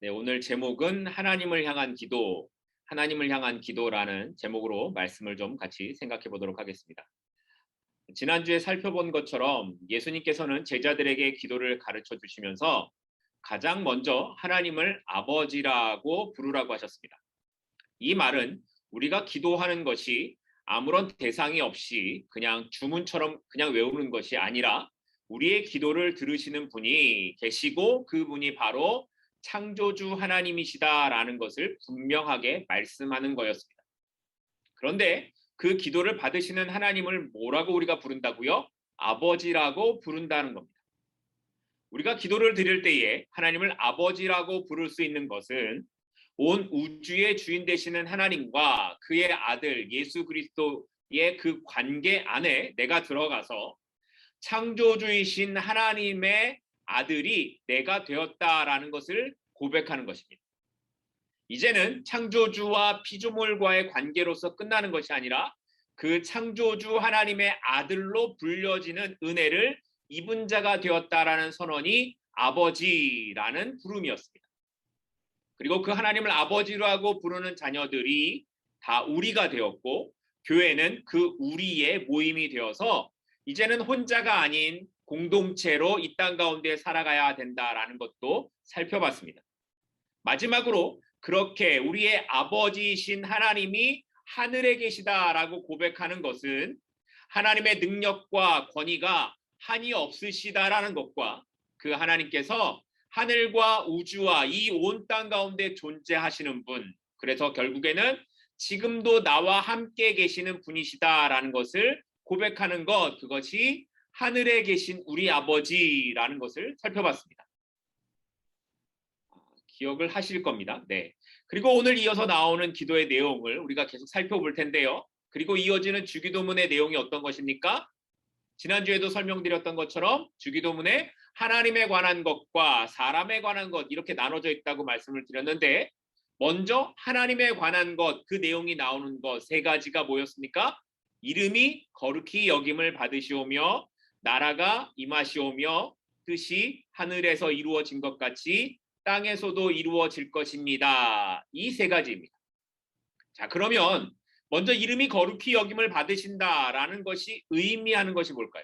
네, 오늘 제목은 하나님을 향한 기도라는 제목으로 말씀을 좀 같이 생각해 보도록 하겠습니다. 지난주에 살펴본 것처럼 예수님께서는 제자들에게 기도를 가르쳐 주시면서 가장 먼저 하나님을 아버지라고 부르라고 하셨습니다. 이 말은 우리가 기도하는 것이 아무런 대상이 없이 그냥 주문처럼 그냥 외우는 것이 아니라 우리의 기도를 들으시는 분이 계시고 그분이 바로 창조주 하나님이시다라는 것을 분명하게 말씀하는 거였습니다. 그런데 그 기도를 받으시는 하나님을 뭐라고 우리가 부른다고요? 아버지라고 부른다는 겁니다. 우리가 기도를 드릴 때에 하나님을 아버지라고 부를 수 있는 것은 온 우주의 주인 되시는 하나님과 그의 아들 예수 그리스도의 그 관계 안에 내가 들어가서 창조주이신 하나님의 아들이 내가 되었다라는 것을 고백하는 것입니다. 이제는 창조주와 피조물과의 관계로서 끝나는 것이 아니라 그 창조주 하나님의 아들로 불려지는 은혜를 입은 자가 되었다라는 선언이 아버지라는 부름이었습니다. 그리고 그 하나님을 아버지라고 부르는 자녀들이 다 우리가 되었고 교회는 그 우리의 모임이 되어서 이제는 혼자가 아닌 공동체로 이 땅 가운데 살아가야 된다라는 것도 살펴봤습니다. 마지막으로 그렇게 우리의 아버지이신 하나님이 하늘에 계시다라고 고백하는 것은 하나님의 능력과 권위가 한이 없으시다라는 것과 그 하나님께서 하늘과 우주와 이 온 땅 가운데 존재하시는 분, 그래서 결국에는 지금도 나와 함께 계시는 분이시다라는 것을 고백하는 것, 그것이 하늘에 계신 우리 아버지라는 것을 살펴봤습니다. 기억을 하실 겁니다. 네. 그리고 오늘 이어서 나오는 기도의 내용을 우리가 계속 살펴볼 텐데요. 그리고 이어지는 주기도문의 내용이 어떤 것입니까? 지난주에도 설명드렸던 것처럼 주기도문에 하나님에 관한 것과 사람에 관한 것 이렇게 나눠져 있다고 말씀을 드렸는데 먼저 하나님에 관한 것, 그 내용이 나오는 것 세 가지가 뭐였습니까? 이름이 거룩히 여김을 받으시오며 나라가 임하시오며 뜻이 하늘에서 이루어진 것 같이 땅에서도 이루어질 것입니다. 이 세 가지입니다. 자, 그러면 먼저 이름이 거룩히 여김을 받으신다라는 것이 의미하는 것이 뭘까요?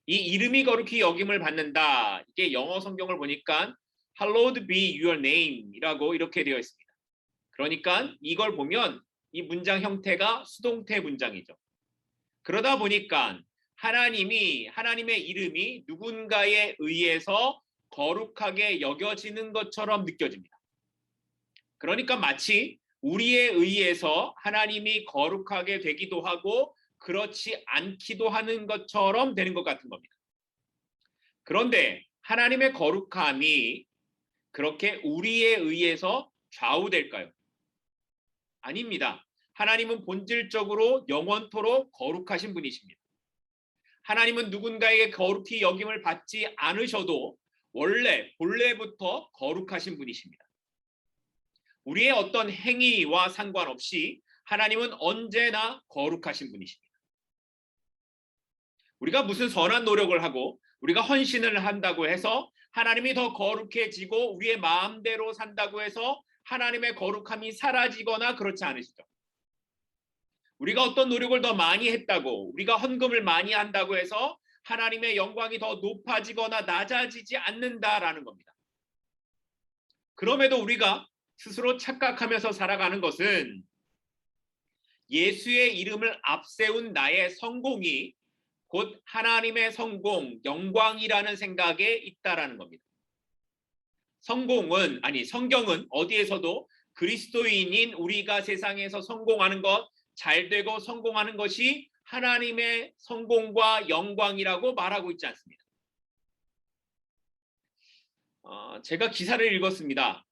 이 이름이 거룩히 여김을 받는다. 이게 영어 성경을 보니까 Hallowed be your name 이라고 이렇게 되어 있습니다. 그러니까 이걸 보면 이 문장 형태가 수동태 문장이죠. 그러다 보니까 하나님의 이름이 누군가에 의해서 거룩하게 여겨지는 것처럼 느껴집니다. 그러니까 마치 우리에 의해서 하나님이 거룩하게 되기도 하고 그렇지 않기도 하는 것처럼 되는 것 같은 겁니다. 그런데 하나님의 거룩함이 그렇게 우리에 의해서 좌우될까요? 아닙니다. 하나님은 본질적으로 영원토록 거룩하신 분이십니다. 하나님은 누군가에게 거룩히 여김을 받지 않으셔도 본래부터 거룩하신 분이십니다. 우리의 어떤 행위와 상관없이 하나님은 언제나 거룩하신 분이십니다. 우리가 무슨 선한 노력을 하고 우리가 헌신을 한다고 해서 하나님이 더 거룩해지고 우리의 마음대로 산다고 해서 하나님의 거룩함이 사라지거나 그렇지 않으시죠. 우리가 어떤 노력을 더 많이 했다고 우리가 헌금을 많이 한다고 해서 하나님의 영광이 더 높아지거나 낮아지지 않는다라는 겁니다. 그럼에도 우리가 스스로 착각하면서 살아가는 것은 예수의 이름을 앞세운 나의 성공이 곧 하나님의 성공, 영광이라는 생각에 있다라는 겁니다. 성경은 어디에서도 그리스도인인 우리가 세상에서 성공하는 것, 잘되고 성공하는 것이 하나님의 성공과 영광이라고 말하고 있지 않습니다. 제가 기사를 읽었습니다.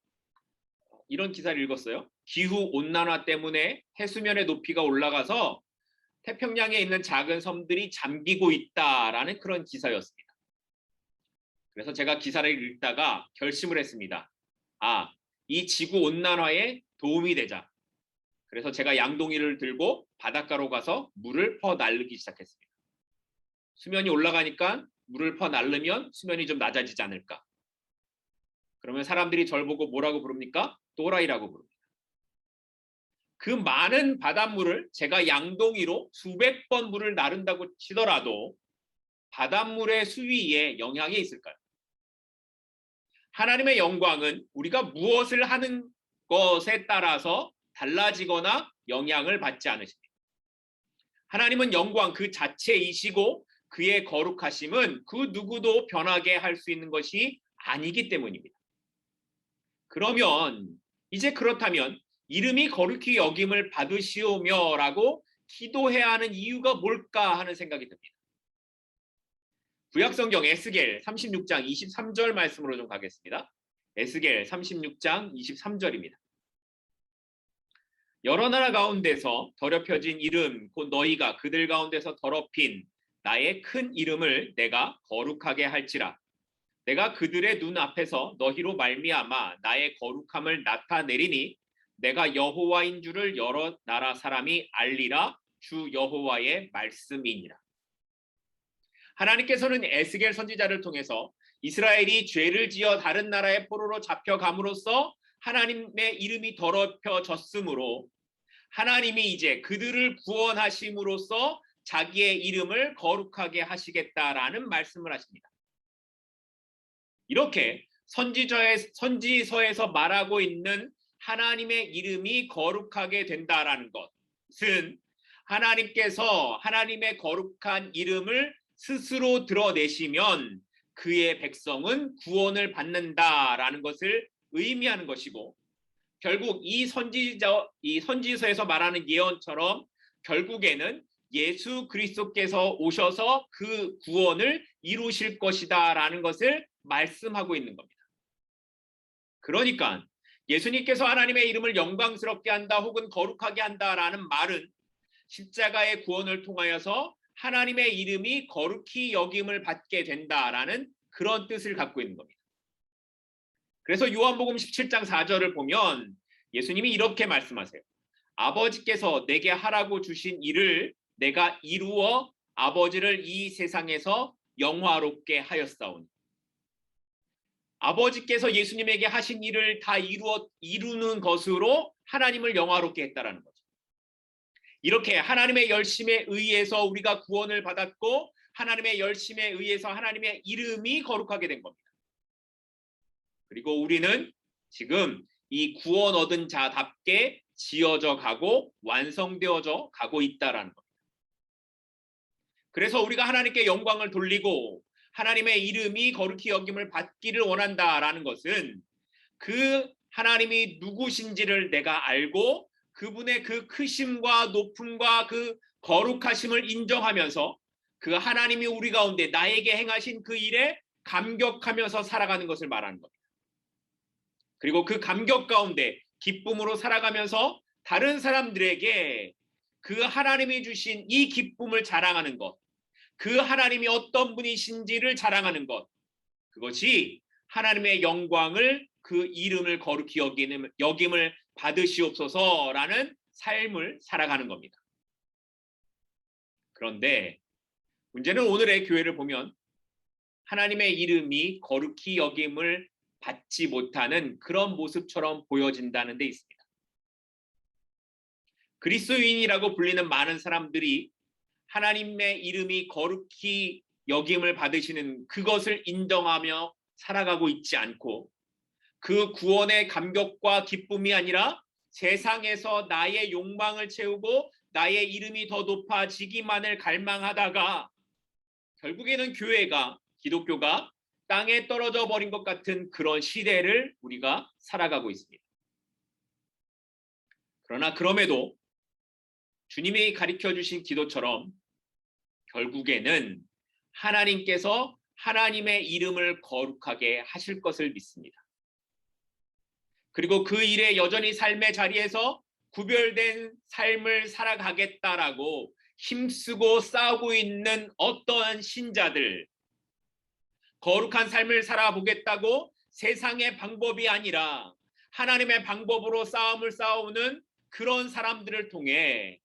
이런 기사를 읽었어요. 기후온난화 때문에 해수면의 높이가 올라가서 태평양에 있는 작은 섬들이 잠기고 있다라는 그런 기사였습니다. 그래서 제가 기사를 읽다가 결심을 했습니다. 이 지구온난화에 도움이 되자. 그래서 제가 양동이를 들고 바닷가로 가서 물을 퍼날르기 시작했습니다. 수면이 올라가니까 물을 퍼날르면 수면이 좀 낮아지지 않을까. 그러면 사람들이 절 보고 뭐라고 부릅니까? 또라이라고 부릅니다. 그 많은 바닷물을 제가 양동이로 수백 번 물을 나른다고 치더라도 바닷물의 수위에 영향이 있을까요? 하나님의 영광은 우리가 무엇을 하는 것에 따라서 달라지거나 영향을 받지 않으십니다. 하나님은 영광 그 자체이시고 그의 거룩하심은 그 누구도 변하게 할 수 있는 것이 아니기 때문입니다. 그러면 이제 그렇다면 이름이 거룩히 여김을 받으시오며라고 기도해야 하는 이유가 뭘까 하는 생각이 듭니다. 구약성경 에스겔 36장 23절 말씀으로 좀 가겠습니다. 에스겔 36장 23절입니다. 여러 나라 가운데서 더럽혀진 이름 곧 너희가 그들 가운데서 더럽힌 나의 큰 이름을 내가 거룩하게 할지라. 내가 그들의 눈 앞에서 너희로 말미암아 나의 거룩함을 나타내리니 내가 여호와인 줄을 여러 나라 사람이 알리라. 주 여호와의 말씀이니라. 하나님께서는 에스겔 선지자를 통해서 이스라엘이 죄를 지어 다른 나라의 포로로 잡혀감으로써 하나님의 이름이 더럽혀졌으므로 하나님이 이제 그들을 구원하심으로써 자기의 이름을 거룩하게 하시겠다라는 말씀을 하십니다. 이렇게 선지서에서 말하고 있는 하나님의 이름이 거룩하게 된다라는 것은 하나님께서 하나님의 거룩한 이름을 스스로 드러내시면 그의 백성은 구원을 받는다라는 것을 의미하는 것이고, 결국 이 선지서에서 말하는 예언처럼 결국에는 예수 그리스도께서 오셔서 그 구원을 이루실 것이다라는 것을 말씀하고 있는 겁니다. 그러니까 예수님께서 하나님의 이름을 영광스럽게 한다 혹은 거룩하게 한다라는 말은 십자가의 구원을 통하여서 하나님의 이름이 거룩히 여김을 받게 된다라는 그런 뜻을 갖고 있는 겁니다. 그래서 요한복음 17장 4절을 보면 예수님이 이렇게 말씀하세요. 아버지께서 내게 하라고 주신 일을 내가 이루어 아버지를 이 세상에서 영화롭게 하였사오니. 아버지께서 예수님에게 하신 일을 다 이루는 것으로 하나님을 영화롭게 했다라는 거죠. 이렇게 하나님의 열심에 의해서 우리가 구원을 받았고 하나님의 열심에 의해서 하나님의 이름이 거룩하게 된 겁니다. 그리고 우리는 지금 이 구원 얻은 자답게 지어져 가고 완성되어져 가고 있다라는 겁니다. 그래서 우리가 하나님께 영광을 돌리고 하나님의 이름이 거룩히 여김을 받기를 원한다라는 것은 그 하나님이 누구신지를 내가 알고 그분의 그 크심과 높음과 그 거룩하심을 인정하면서 그 하나님이 우리 가운데 나에게 행하신 그 일에 감격하면서 살아가는 것을 말하는 겁니다. 그리고 그 감격 가운데 기쁨으로 살아가면서 다른 사람들에게 그 하나님이 주신 이 기쁨을 자랑하는 것, 그 하나님이 어떤 분이신지를 자랑하는 것, 그것이 하나님의 영광을 그 이름을 거룩히 여김을 받으시옵소서라는 삶을 살아가는 겁니다. 그런데 문제는 오늘의 교회를 보면 하나님의 이름이 거룩히 여김을 받지 못하는 그런 모습처럼 보여진다는 데 있습니다. 그리스도인이라고 불리는 많은 사람들이 하나님의 이름이 거룩히 여김을 받으시는 그것을 인정하며 살아가고 있지 않고 그 구원의 감격과 기쁨이 아니라 세상에서 나의 욕망을 채우고 나의 이름이 더 높아지기만을 갈망하다가 결국에는 교회가, 기독교가 땅에 떨어져 버린 것 같은 그런 시대를 우리가 살아가고 있습니다. 그러나 그럼에도 주님이 가르쳐 주신 기도처럼 결국에는 하나님께서 하나님의 이름을 거룩하게 하실 것을 믿습니다. 그리고 그 일에 여전히 삶의 자리에서 구별된 삶을 살아가겠다라고 힘쓰고 싸우고 있는 어떠한 신자들, 거룩한 삶을 살아보겠다고 세상의 방법이 아니라 하나님의 방법으로 싸움을 싸우는 그런 사람들을 통해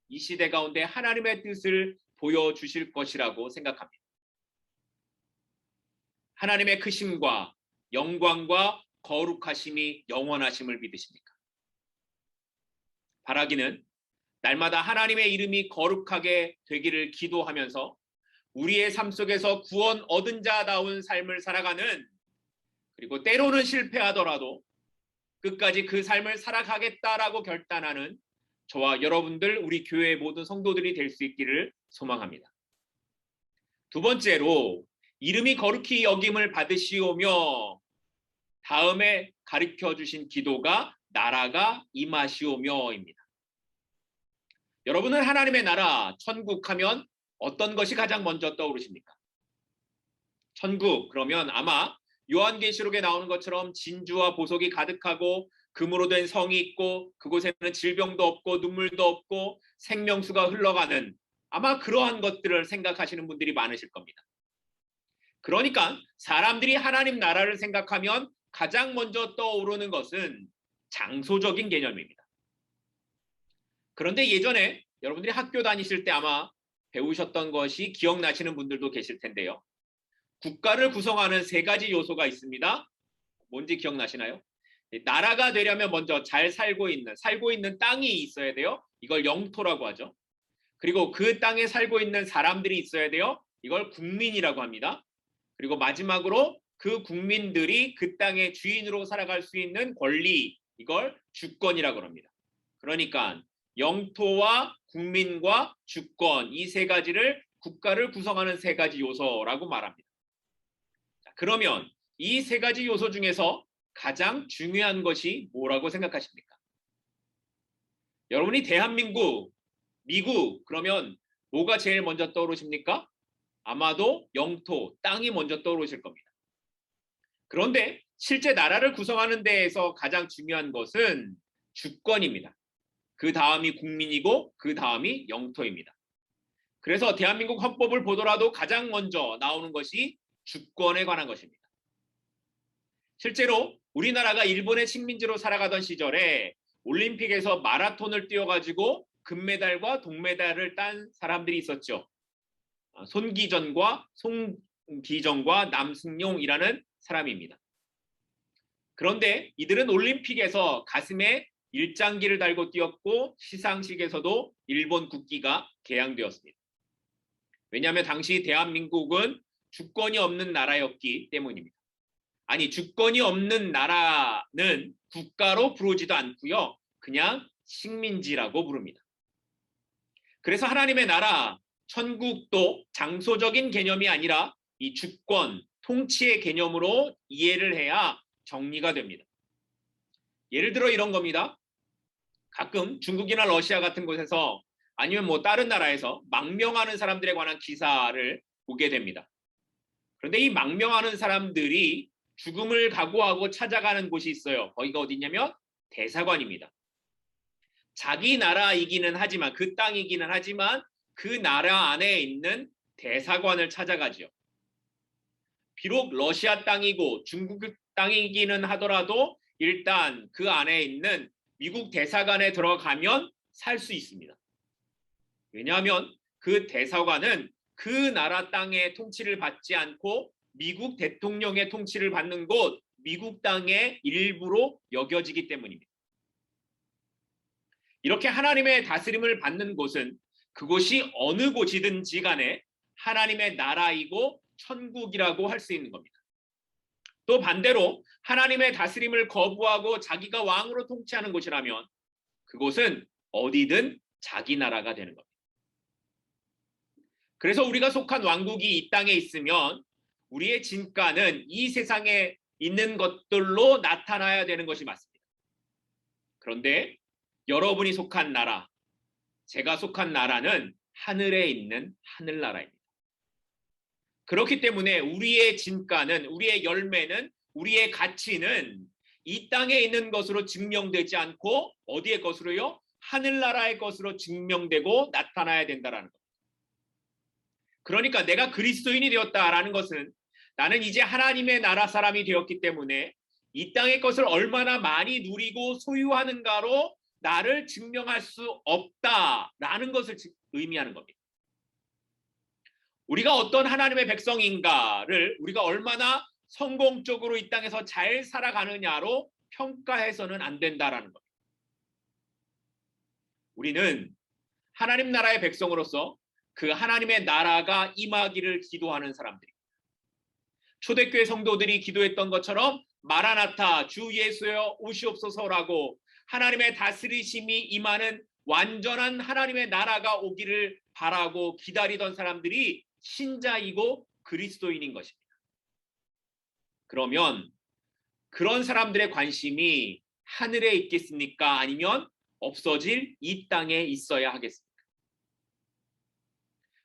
이 시대 가운데 하나님의 뜻을 보여주실 것이라고 생각합니다. 하나님의 크심과 영광과 거룩하심이 영원하심을 믿으십니까? 바라기는 날마다 하나님의 이름이 거룩하게 되기를 기도하면서 우리의 삶 속에서 구원 얻은 자다운 삶을 살아가는, 그리고 때로는 실패하더라도 끝까지 그 삶을 살아가겠다라고 결단하는 저와 여러분들, 우리 교회의 모든 성도들이 될 수 있기를 소망합니다. 두 번째로, 이름이 거룩히 여김을 받으시오며 다음에 가르쳐 주신 기도가 나라가 임하시오며입니다. 여러분은 하나님의 나라, 천국 하면 어떤 것이 가장 먼저 떠오르십니까? 천국 그러면 아마 요한계시록에 나오는 것처럼 진주와 보석이 가득하고 금으로 된 성이 있고 그곳에는 질병도 없고 눈물도 없고 생명수가 흘러가는, 아마 그러한 것들을 생각하시는 분들이 많으실 겁니다. 그러니까 사람들이 하나님 나라를 생각하면 가장 먼저 떠오르는 것은 장소적인 개념입니다. 그런데 예전에 여러분들이 학교 다니실 때 아마 배우셨던 것이 기억나시는 분들도 계실 텐데요. 국가를 구성하는 세 가지 요소가 있습니다. 뭔지 기억나시나요? 나라가 되려면 먼저 잘 살고 있는 땅이 있어야 돼요. 이걸 영토라고 하죠. 그리고 그 땅에 살고 있는 사람들이 있어야 돼요. 이걸 국민이라고 합니다. 그리고 마지막으로 그 국민들이 그 땅의 주인으로 살아갈 수 있는 권리, 이걸 주권이라고 합니다. 그러니까 영토와 국민과 주권, 이 세 가지를 국가를 구성하는 세 가지 요소라고 말합니다. 그러면 이 세 가지 요소 중에서 가장 중요한 것이 뭐라고 생각하십니까? 여러분이 대한민국, 미국 그러면 뭐가 제일 먼저 떠오르십니까? 아마도 영토, 땅이 먼저 떠오르실 겁니다. 그런데 실제 나라를 구성하는 데에서 가장 중요한 것은 주권입니다. 그 다음이 국민이고 그 다음이 영토입니다. 그래서 대한민국 헌법을 보더라도 가장 먼저 나오는 것이 주권에 관한 것입니다. 실제로 우리나라가 일본의 식민지로 살아가던 시절에 올림픽에서 마라톤을 뛰어가지고 금메달과 동메달을 딴 사람들이 있었죠. 손기정과 남승용이라는 사람입니다. 그런데 이들은 올림픽에서 가슴에 일장기를 달고 뛰었고 시상식에서도 일본 국기가 개양되었습니다. 왜냐하면 당시 대한민국은 주권이 없는 나라였기 때문입니다. 아니, 주권이 없는 나라는 국가로 부르지도 않고요. 그냥 식민지라고 부릅니다. 그래서 하나님의 나라, 천국도 장소적인 개념이 아니라 이 주권, 통치의 개념으로 이해를 해야 정리가 됩니다. 예를 들어 이런 겁니다. 가끔 중국이나 러시아 같은 곳에서 아니면 뭐 다른 나라에서 망명하는 사람들에 관한 기사를 보게 됩니다. 그런데 이 망명하는 사람들이 죽음을 각오하고 찾아가는 곳이 있어요. 거기가 어디냐면 대사관입니다. 자기 나라이기는 하지만, 그 땅이기는 하지만 그 나라 안에 있는 대사관을 찾아가죠. 비록 러시아 땅이고 중국 땅이기는 하더라도 일단 그 안에 있는 미국 대사관에 들어가면 살 수 있습니다. 왜냐하면 그 대사관은 그 나라 땅의 통치를 받지 않고 미국 대통령의 통치를 받는 곳, 미국 땅의 일부로 여겨지기 때문입니다. 이렇게 하나님의 다스림을 받는 곳은 그곳이 어느 곳이든지 간에 하나님의 나라이고 천국이라고 할 수 있는 겁니다. 또 반대로 하나님의 다스림을 거부하고 자기가 왕으로 통치하는 곳이라면 그곳은 어디든 자기 나라가 되는 겁니다. 그래서 우리가 속한 왕국이 이 땅에 있으면 우리의 진가는 이 세상에 있는 것들로 나타나야 되는 것이 맞습니다. 그런데 여러분이 속한 나라, 제가 속한 나라는 하늘에 있는 하늘나라입니다. 그렇기 때문에 우리의 진가는, 우리의 열매는, 우리의 가치는 이 땅에 있는 것으로 증명되지 않고 어디의 것으로요? 하늘나라의 것으로 증명되고 나타나야 된다는 겁니다. 그러니까 내가 그리스도인이 되었다라는 것은 나는 이제 하나님의 나라 사람이 되었기 때문에 이 땅의 것을 얼마나 많이 누리고 소유하는가로 나를 증명할 수 없다라는 것을 의미하는 겁니다. 우리가 어떤 하나님의 백성인가를 우리가 얼마나 성공적으로 이 땅에서 잘 살아가느냐로 평가해서는 안 된다라는 거예요. 우리는 하나님 나라의 백성으로서 그 하나님의 나라가 임하기를 기도하는 사람들입니다. 초대교회 성도들이 기도했던 것처럼 마라나타 주 예수여 오시옵소서라고 하나님의 다스리심이 임하는 완전한 하나님의 나라가 오기를 바라고 기다리던 사람들이 신자이고 그리스도인인 것입니다. 그러면 그런 사람들의 관심이 하늘에 있겠습니까? 아니면 없어질 이 땅에 있어야 하겠습니까?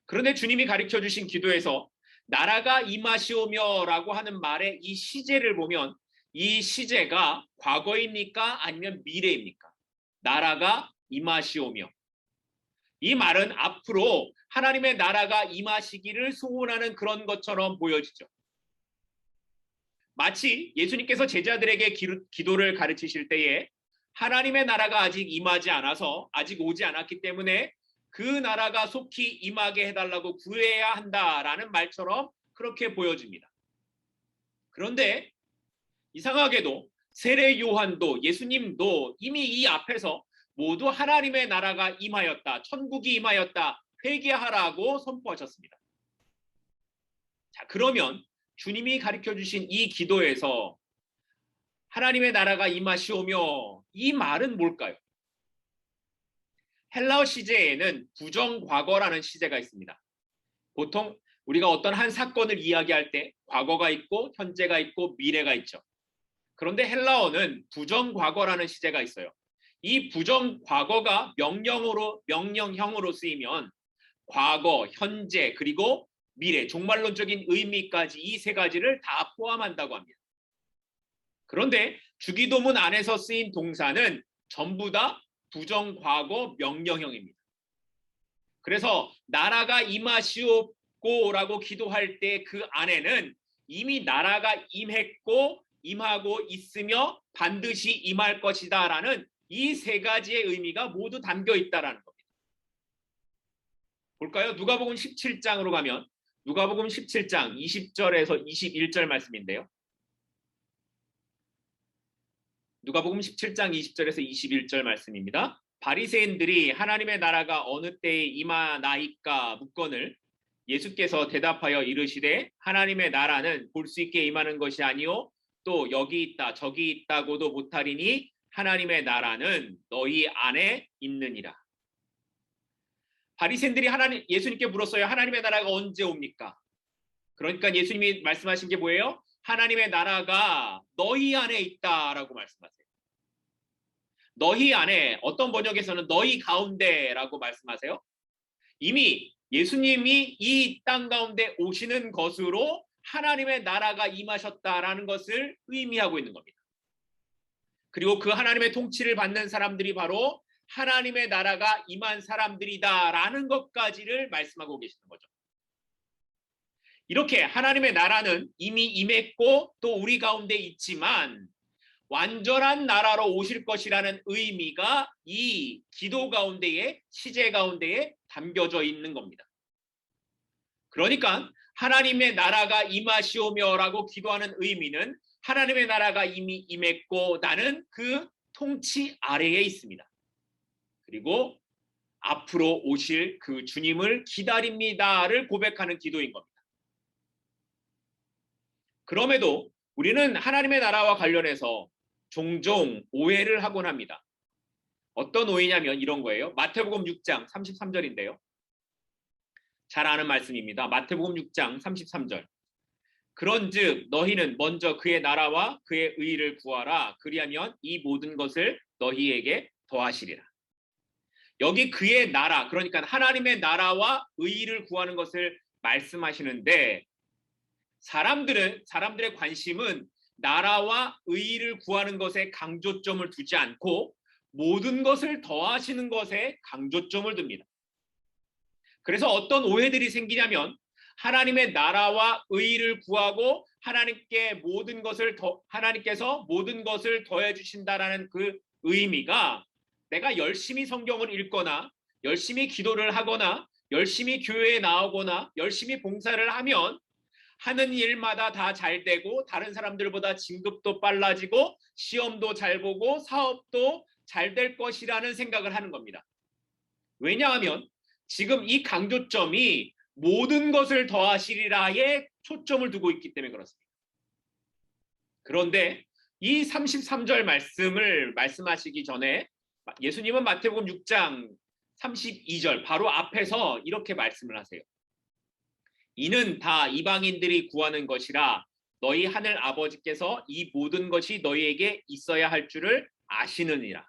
그런데 주님이 가르쳐 주신 기도에서 나라가 임하시오며 라고 하는 말의 이 시제를 보면 이 시제가 과거입니까? 아니면 미래입니까? 나라가 임하시오며. 이 말은 앞으로 하나님의 나라가 임하시기를 소원하는 그런 것처럼 보여지죠. 마치 예수님께서 제자들에게 기도를 가르치실 때에 하나님의 나라가 아직 임하지 않아서 아직 오지 않았기 때문에 그 나라가 속히 임하게 해달라고 구해야 한다라는 말처럼 그렇게 보여집니다. 그런데 이상하게도 세례 요한도 예수님도 이미 이 앞에서 모두 하나님의 나라가 임하였다, 천국이 임하였다, 회개하라고 선포하셨습니다. 자, 그러면 주님이 가르쳐 주신 이 기도에서 하나님의 나라가 임하시오며 이 말은 뭘까요? 헬라어 시제에는 부정과거라는 시제가 있습니다. 보통 우리가 어떤 한 사건을 이야기할 때 과거가 있고 현재가 있고 미래가 있죠. 그런데 헬라어는 부정과거라는 시제가 있어요. 이 부정과거가 명령형으로 쓰이면 과거, 현재, 그리고 미래, 종말론적인 의미까지 이 세 가지를 다 포함한다고 합니다. 그런데 주기도문 안에서 쓰인 동사는 전부 다 부정과거 명령형입니다. 그래서 나라가 임하시옵고라고 기도할 때 그 안에는 이미 나라가 임했고 임하고 있으며 반드시 임할 것이다라는 이 세 가지의 의미가 모두 담겨 있다라는 겁니다. 볼까요? 누가복음 17장으로 가면 누가복음 17장 20절에서 21절 말씀인데요. 누가복음 17장 20절에서 21절 말씀입니다. 바리새인들이 하나님의 나라가 어느 때에 임하나이까 묻거늘 예수께서 대답하여 이르시되 하나님의 나라는 볼 수 있게 임하는 것이 아니요 또 여기 있다 저기 있다고도 못하리니 하나님의 나라는 너희 안에 있느니라. 바리새인들이 예수님께 물었어요. 하나님의 나라가 언제 옵니까? 그러니까 예수님이 말씀하신 게 뭐예요? 하나님의 나라가 너희 안에 있다라고 말씀하세요. 너희 안에, 어떤 번역에서는 너희 가운데라고 말씀하세요. 이미 예수님이 이 땅 가운데 오시는 것으로 하나님의 나라가 임하셨다라는 것을 의미하고 있는 겁니다. 그리고 그 하나님의 통치를 받는 사람들이 바로 하나님의 나라가 임한 사람들이다라는 것까지를 말씀하고 계시는 거죠. 이렇게 하나님의 나라는 이미 임했고 또 우리 가운데 있지만 완전한 나라로 오실 것이라는 의미가 이 기도 가운데에 시제 가운데에 담겨져 있는 겁니다. 그러니까 하나님의 나라가 임하시오며라고 기도하는 의미는 하나님의 나라가 이미 임했고 나는 그 통치 아래에 있습니다. 그리고 앞으로 오실 그 주님을 기다립니다를 고백하는 기도인 겁니다. 그럼에도 우리는 하나님의 나라와 관련해서 종종 오해를 하곤 합니다. 어떤 오해냐면 이런 거예요. 마태복음 6장 33절인데요. 잘 아는 말씀입니다. 마태복음 6장 33절. 그런즉 너희는 먼저 그의 나라와 그의 의를 구하라. 그리하면 이 모든 것을 너희에게 더하시리라. 여기 그의 나라, 그러니까 하나님의 나라와 의를 구하는 것을 말씀하시는데 사람들의 관심은 나라와 의를 구하는 것에 강조점을 두지 않고 모든 것을 더하시는 것에 강조점을 둡니다. 그래서 어떤 오해들이 생기냐면 하나님의 나라와 의를 구하고 하나님께서 모든 것을 더해 주신다라는 그 의미가 내가 열심히 성경을 읽거나 열심히 기도를 하거나 열심히 교회에 나오거나 열심히 봉사를 하면 하는 일마다 다 잘 되고 다른 사람들보다 진급도 빨라지고 시험도 잘 보고 사업도 잘 될 것이라는 생각을 하는 겁니다. 왜냐하면 지금 이 강조점이 모든 것을 더하시리라에 초점을 두고 있기 때문에 그렇습니다. 그런데 이 33절 말씀을 말씀하시기 전에 예수님은 마태복음 6장 32절 바로 앞에서 이렇게 말씀을 하세요. 이는 다 이방인들이 구하는 것이라 너희 하늘 아버지께서 이 모든 것이 너희에게 있어야 할 줄을 아시느니라.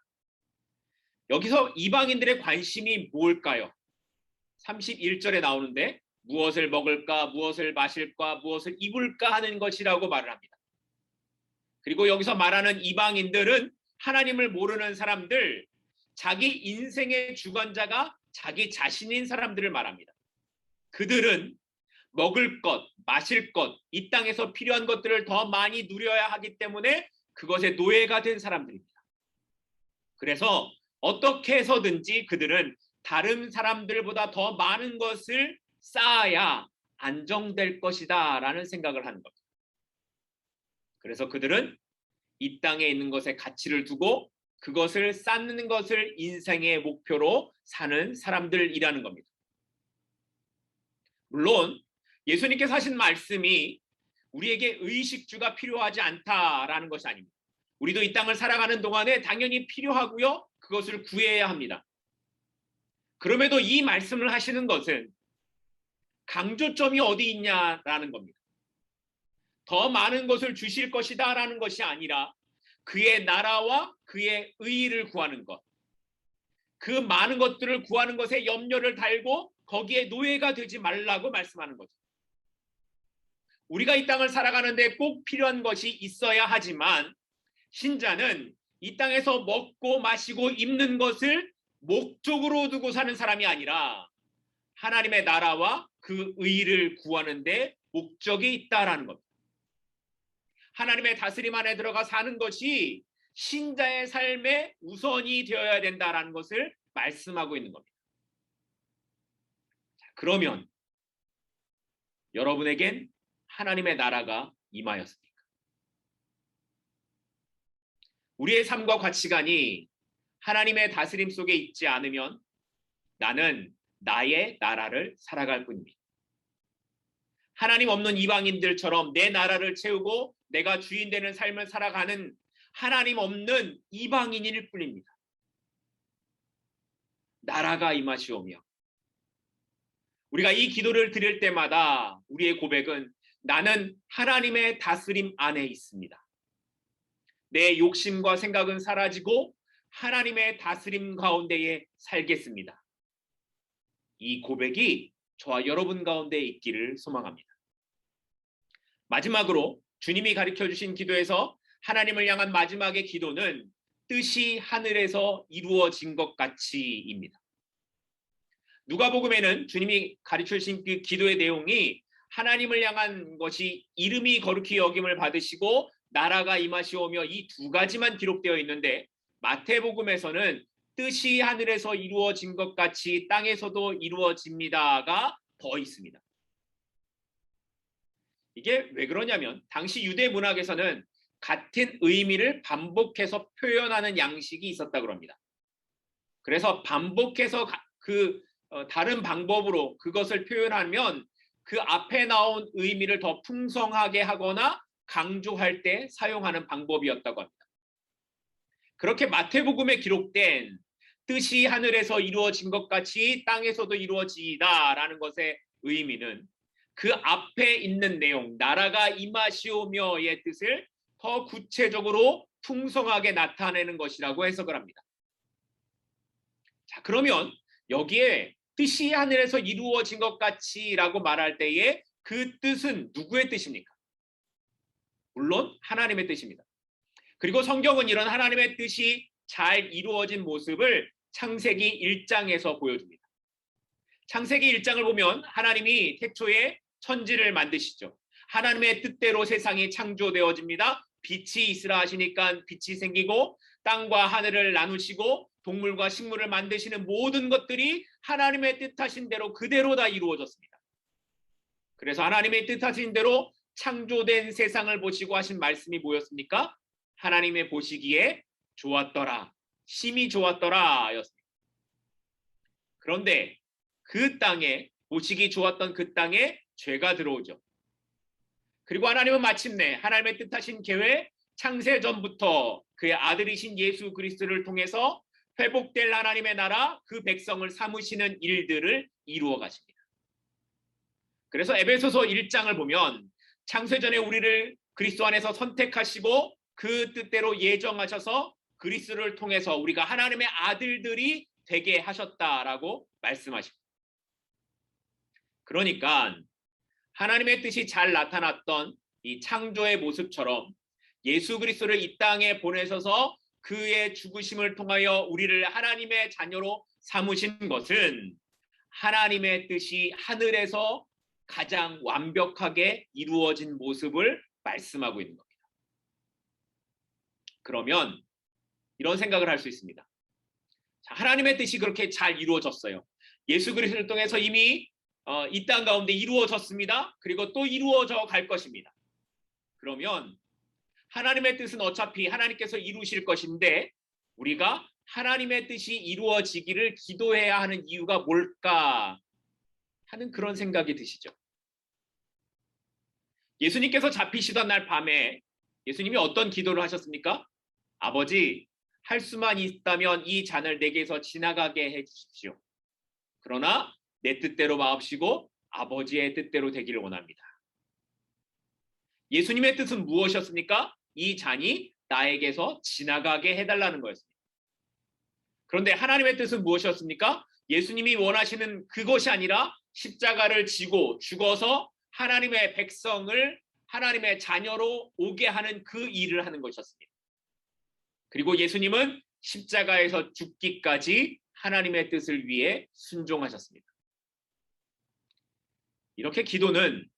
여기서 이방인들의 관심이 뭘까요? 31절에 나오는데 무엇을 먹을까, 무엇을 마실까, 무엇을 입을까 하는 것이라고 말을 합니다. 그리고 여기서 말하는 이방인들은 하나님을 모르는 사람들, 자기 인생의 주관자가 자기 자신인 사람들을 말합니다. 그들은 먹을 것, 마실 것, 이 땅에서 필요한 것들을 더 많이 누려야 하기 때문에 그것의 노예가 된 사람들입니다. 그래서 어떻게 해서든지 그들은 다른 사람들보다 더 많은 것을 쌓아야 안정될 것이다 라는 생각을 하는 겁니다. 그래서 그들은 이 땅에 있는 것에 가치를 두고 그것을 쌓는 것을 인생의 목표로 사는 사람들이라는 겁니다. 물론 예수님께서 하신 말씀이 우리에게 의식주가 필요하지 않다라는 것이 아닙니다. 우리도 이 땅을 살아가는 동안에 당연히 필요하고요. 그것을 구해야 합니다. 그럼에도 이 말씀을 하시는 것은 강조점이 어디 있냐라는 겁니다. 더 많은 것을 주실 것이다 라는 것이 아니라 그의 나라와 그의 의의를 구하는 것. 그 많은 것들을 구하는 것에 염려를 달고 거기에 노예가 되지 말라고 말씀하는 거죠. 우리가 이 땅을 살아가는데 꼭 필요한 것이 있어야 하지만 신자는 이 땅에서 먹고 마시고 입는 것을 목적으로 두고 사는 사람이 아니라 하나님의 나라와 그 의의를 구하는 데 목적이 있다라는 겁니다. 하나님의 다스림 안에 들어가 사는 것이 신자의 삶의 우선이 되어야 된다라는 것을 말씀하고 있는 겁니다. 자, 그러면 여러분에겐 하나님의 나라가 임하였습니까? 우리의 삶과 가치관이 하나님의 다스림 속에 있지 않으면 나는 나의 나라를 살아갈 뿐입니다. 하나님 없는 이방인들처럼 내 나라를 채우고 내가 주인 되는 삶을 살아가는 하나님 없는 이방인일 뿐입니다. 나라가 임하시오며 우리가 이 기도를 드릴 때마다 우리의 고백은 나는 하나님의 다스림 안에 있습니다. 내 욕심과 생각은 사라지고 하나님의 다스림 가운데에 살겠습니다. 이 고백이 저와 여러분 가운데 있기를 소망합니다. 마지막으로 주님이 가르쳐 주신 기도에서 하나님을 향한 마지막의 기도는 뜻이 하늘에서 이루어진 것 같이입니다. 누가복음에는 주님이 가르쳐 주신 그 기도의 내용이 하나님을 향한 것이 이름이 거룩히 여김을 받으시고 나라가 임하시오며 이 두 가지만 기록되어 있는데 마태복음에서는 뜻이 하늘에서 이루어진 것 같이 땅에서도 이루어집니다가 더 있습니다. 이게 왜 그러냐면 당시 유대 문학에서는 같은 의미를 반복해서 표현하는 양식이 있었다고 합니다. 그래서 반복해서 다른 방법으로 그것을 표현하면 그 앞에 나온 의미를 더 풍성하게 하거나 강조할 때 사용하는 방법이었다고 합니다. 그렇게 마태복음에 기록된 뜻이 하늘에서 이루어진 것 같이 땅에서도 이루어지다라는 것의 의미는 그 앞에 있는 내용, 나라가 임하시오며의 뜻을 더 구체적으로 풍성하게 나타내는 것이라고 해석을 합니다. 자, 그러면 여기에 뜻이 하늘에서 이루어진 것 같이라고 말할 때에 그 뜻은 누구의 뜻입니까? 물론 하나님의 뜻입니다. 그리고 성경은 이런 하나님의 뜻이 잘 이루어진 모습을 창세기 1장에서 보여줍니다. 창세기 1장을 보면 하나님이 태초에 천지를 만드시죠. 하나님의 뜻대로 세상이 창조되어집니다. 빛이 있으라 하시니까 빛이 생기고 땅과 하늘을 나누시고 동물과 식물을 만드시는 모든 것들이 하나님의 뜻하신 대로 그대로 다 이루어졌습니다. 그래서 하나님의 뜻하신 대로 창조된 세상을 보시고 하신 말씀이 뭐였습니까? 하나님의 보시기에 좋았더라, 심히 좋았더라 였습니다. 그런데 그 땅에, 보시기 좋았던 그 땅에 죄가 들어오죠. 그리고 하나님은 마침내 하나님의 뜻하신 계획, 창세전부터 그의 아들이신 예수 그리스도를 통해서 회복될 하나님의 나라, 그 백성을 삼으시는 일들을 이루어 가십니다. 그래서 에베소서 1장을 보면 창세전에 우리를 그리스도 안에서 선택하시고 그 뜻대로 예정하셔서 그리스도를 통해서 우리가 하나님의 아들들이 되게 하셨다라고 말씀하십니다. 그러니까 하나님의 뜻이 잘 나타났던 이 창조의 모습처럼 예수 그리스도를 이 땅에 보내셔서 그의 죽으심을 통하여 우리를 하나님의 자녀로 삼으신 것은 하나님의 뜻이 하늘에서 가장 완벽하게 이루어진 모습을 말씀하고 있는 겁니다. 그러면 이런 생각을 할 수 있습니다. 자, 하나님의 뜻이 그렇게 잘 이루어졌어요. 예수 그리스도를 통해서 이미 이 땅 가운데 이루어졌습니다. 그리고 또 이루어져 갈 것입니다. 그러면 하나님의 뜻은 어차피 하나님께서 이루실 것인데 우리가 하나님의 뜻이 이루어지기를 기도해야 하는 이유가 뭘까 하는 그런 생각이 드시죠. 예수님께서 잡히시던 날 밤에 예수님이 어떤 기도를 하셨습니까? 아버지, 할 수만 있다면 이 잔을 내게서 지나가게 해주십시오. 그러나 내 뜻대로 마옵시고 아버지의 뜻대로 되기를 원합니다. 예수님의 뜻은 무엇이었습니까? 이 잔이 나에게서 지나가게 해달라는 거였습니다. 그런데 하나님의 뜻은 무엇이었습니까? 예수님이 원하시는 그것이 아니라 십자가를 지고 죽어서 하나님의 백성을 하나님의 자녀로 오게 하는 그 일을 하는 것이었습니다. 그리고 예수님은 십자가에서 죽기까지 하나님의 뜻을 위해 순종하셨습니다. 이렇게 기도는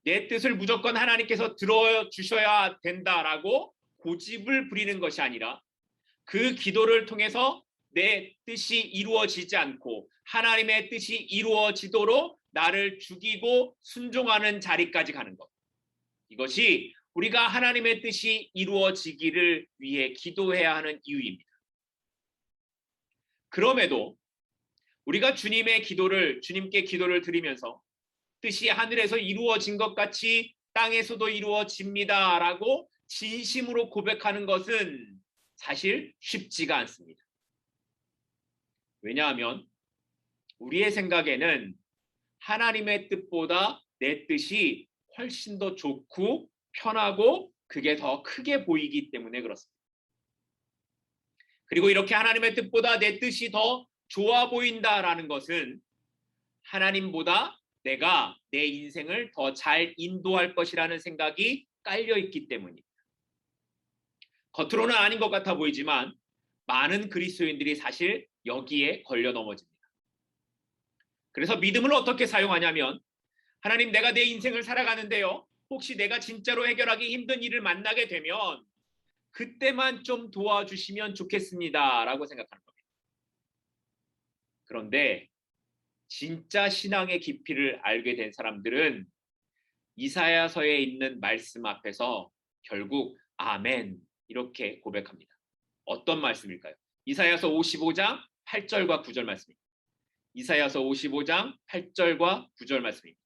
내 뜻을 무조건 하나님께서 들어주셔야 된다라고 고집을 부리는 것이 아니라 그 기도를 통해서 내 뜻이 이루어지지 않고 하나님의 뜻이 이루어지도록 나를 죽이고 순종하는 자리까지 가는 것. 이것이 우리가 하나님의 뜻이 이루어지기를 위해 기도해야 하는 이유입니다. 그럼에도 우리가 주님께 기도를 드리면서 뜻이 하늘에서 이루어진 것 같이 땅에서도 이루어집니다라고 진심으로 고백하는 것은 사실 쉽지가 않습니다. 왜냐하면 우리의 생각에는 하나님의 뜻보다 내 뜻이 훨씬 더 좋고 편하고 그게 더 크게 보이기 때문에 그렇습니다. 그리고 이렇게 하나님의 뜻보다 내 뜻이 더 좋아 보인다라는 것은 하나님보다 내가 내 인생을 더 잘 인도할 것이라는 생각이 깔려 있기 때문입니다. 겉으로는 아닌 것 같아 보이지만 많은 그리스도인들이 사실 여기에 걸려 넘어집니다. 그래서 믿음을 어떻게 사용하냐면 하나님, 내가 내 인생을 살아가는데요, 혹시 내가 진짜로 해결하기 힘든 일을 만나게 되면 그때만 좀 도와주시면 좋겠습니다 라고 생각하는 겁니다. 그런데 진짜 신앙의 깊이를 알게 된 사람들은 이사야서에 있는 말씀 앞에서 결국 아멘 이렇게 고백합니다. 어떤 말씀일까요? 이사야서 55장 8절과 9절 말씀입니다. 이사야서 55장 8절과 9절 말씀입니다.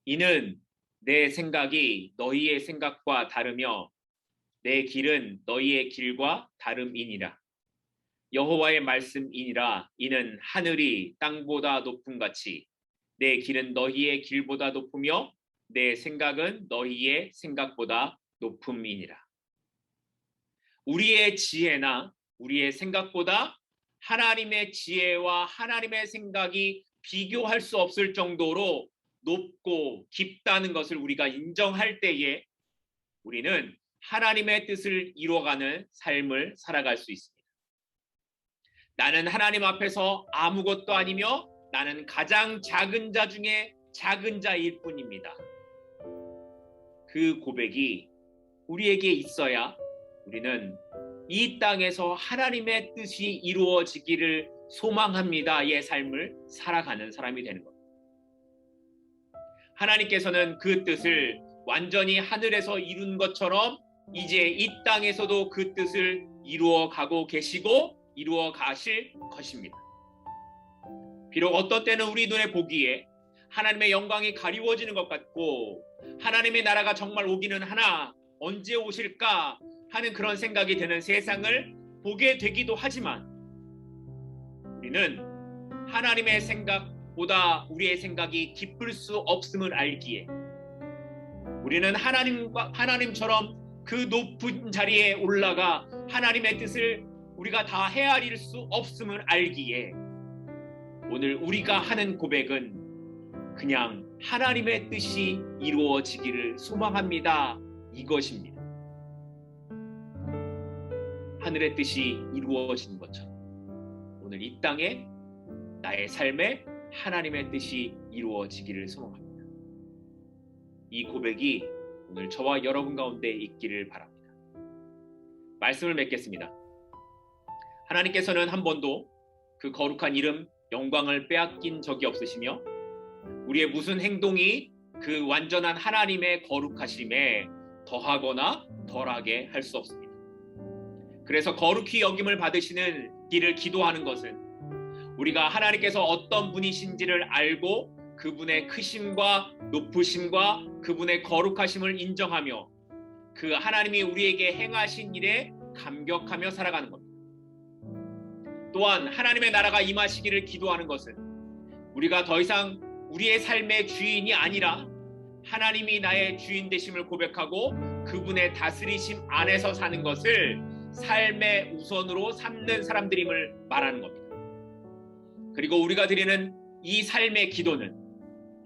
이는 내 생각이 너희의 생각과 다르며 내 길은 너희의 길과 다름이니라. 여호와의 말씀이니라. 이는 하늘이 땅보다 높음 같이 내 길은 너희의 길보다 높으며 내 생각은 너희의 생각보다 높음이니라. 우리의 지혜나 우리의 생각보다 하나님의 지혜와 하나님의 생각이 비교할 수 없을 정도로 높고 깊다는 것을 우리가 인정할 때에 우리는 하나님의 뜻을 이루어가는 삶을 살아갈 수 있습니다. 나는 하나님 앞에서 아무것도 아니며 나는 가장 작은 자 중에 작은 자일 뿐입니다. 그 고백이 우리에게 있어야 우리는 이 땅에서 하나님의 뜻이 이루어지기를 소망합니다의 삶을 살아가는 사람이 되는 겁니다. 하나님께서는 그 뜻을 완전히 하늘에서 이룬 것처럼 이제 이 땅에서도 그 뜻을 이루어 가고 계시고 이루어 가실 것입니다. 비록 어떤 때는 우리 눈에 보기에 하나님의 영광이 가리워지는 것 같고 하나님의 나라가 정말 오기는 하나 언제 오실까 하는 그런 생각이 드는 세상을 보게 되기도 하지만 우리는 하나님의 생각보다 우리의 생각이 깊을 수 없음을 알기에 우리는 하나님처럼 그 높은 자리에 올라가 하나님의 뜻을 우리가 다 헤아릴 수 없음을 알기에 오늘 우리가 하는 고백은 그냥 하나님의 뜻이 이루어지기를 소망합니다. 이것입니다. 하늘의 뜻이 이루어진 것처럼 오늘 이 땅에 나의 삶에 하나님의 뜻이 이루어지기를 소망합니다. 이 고백이 오늘 저와 여러분 가운데 있기를 바랍니다. 말씀을 맺겠습니다. 하나님께서는 한 번도 그 거룩한 이름 영광을 빼앗긴 적이 없으시며 우리의 무슨 행동이 그 완전한 하나님의 거룩하심에 더하거나 덜하게 할 수 없습니다. 그래서 거룩히 여김을 받으시는 길을 기도하는 것은 우리가 하나님께서 어떤 분이신지를 알고 그분의 크심과 높으심과 그분의 거룩하심을 인정하며 그 하나님이 우리에게 행하신 일에 감격하며 살아가는 겁니다. 또한 하나님의 나라가 임하시기를 기도하는 것은 우리가 더 이상 우리의 삶의 주인이 아니라 하나님이 나의 주인 되심을 고백하고 그분의 다스리심 안에서 사는 것을 삶의 우선으로 삼는 사람들임을 말하는 겁니다. 그리고 우리가 드리는 이 삶의 기도는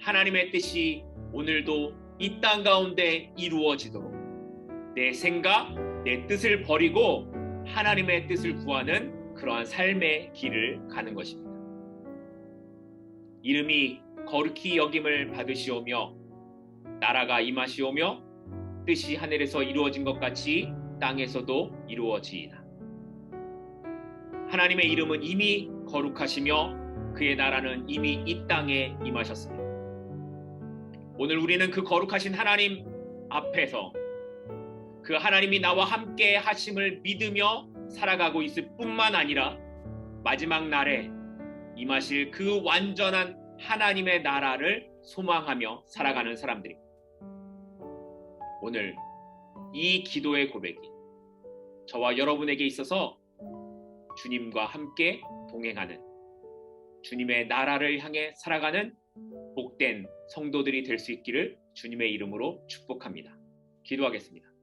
하나님의 뜻이 오늘도 이 땅 가운데 이루어지도록 내 생각, 내 뜻을 버리고 하나님의 뜻을 구하는 그러한 삶의 길을 가는 것입니다. 이름이 거룩히 여김을 받으시오며 나라가 임하시오며 뜻이 하늘에서 이루어진 것 같이 땅에서도 이루어지이다. 하나님의 이름은 이미 거룩하시며 그의 나라는 이미 이 땅에 임하셨습니다. 오늘 우리는 그 거룩하신 하나님 앞에서 그 하나님이 나와 함께 하심을 믿으며 살아가고 있을 뿐만 아니라 마지막 날에 임하실 그 완전한 하나님의 나라를 소망하며 살아가는 사람들입니다. 오늘 이 기도의 고백이 저와 여러분에게 있어서 주님과 함께 동행하는 주님의 나라를 향해 살아가는 복된 성도들이 될 수 있기를 주님의 이름으로 축복합니다. 기도하겠습니다.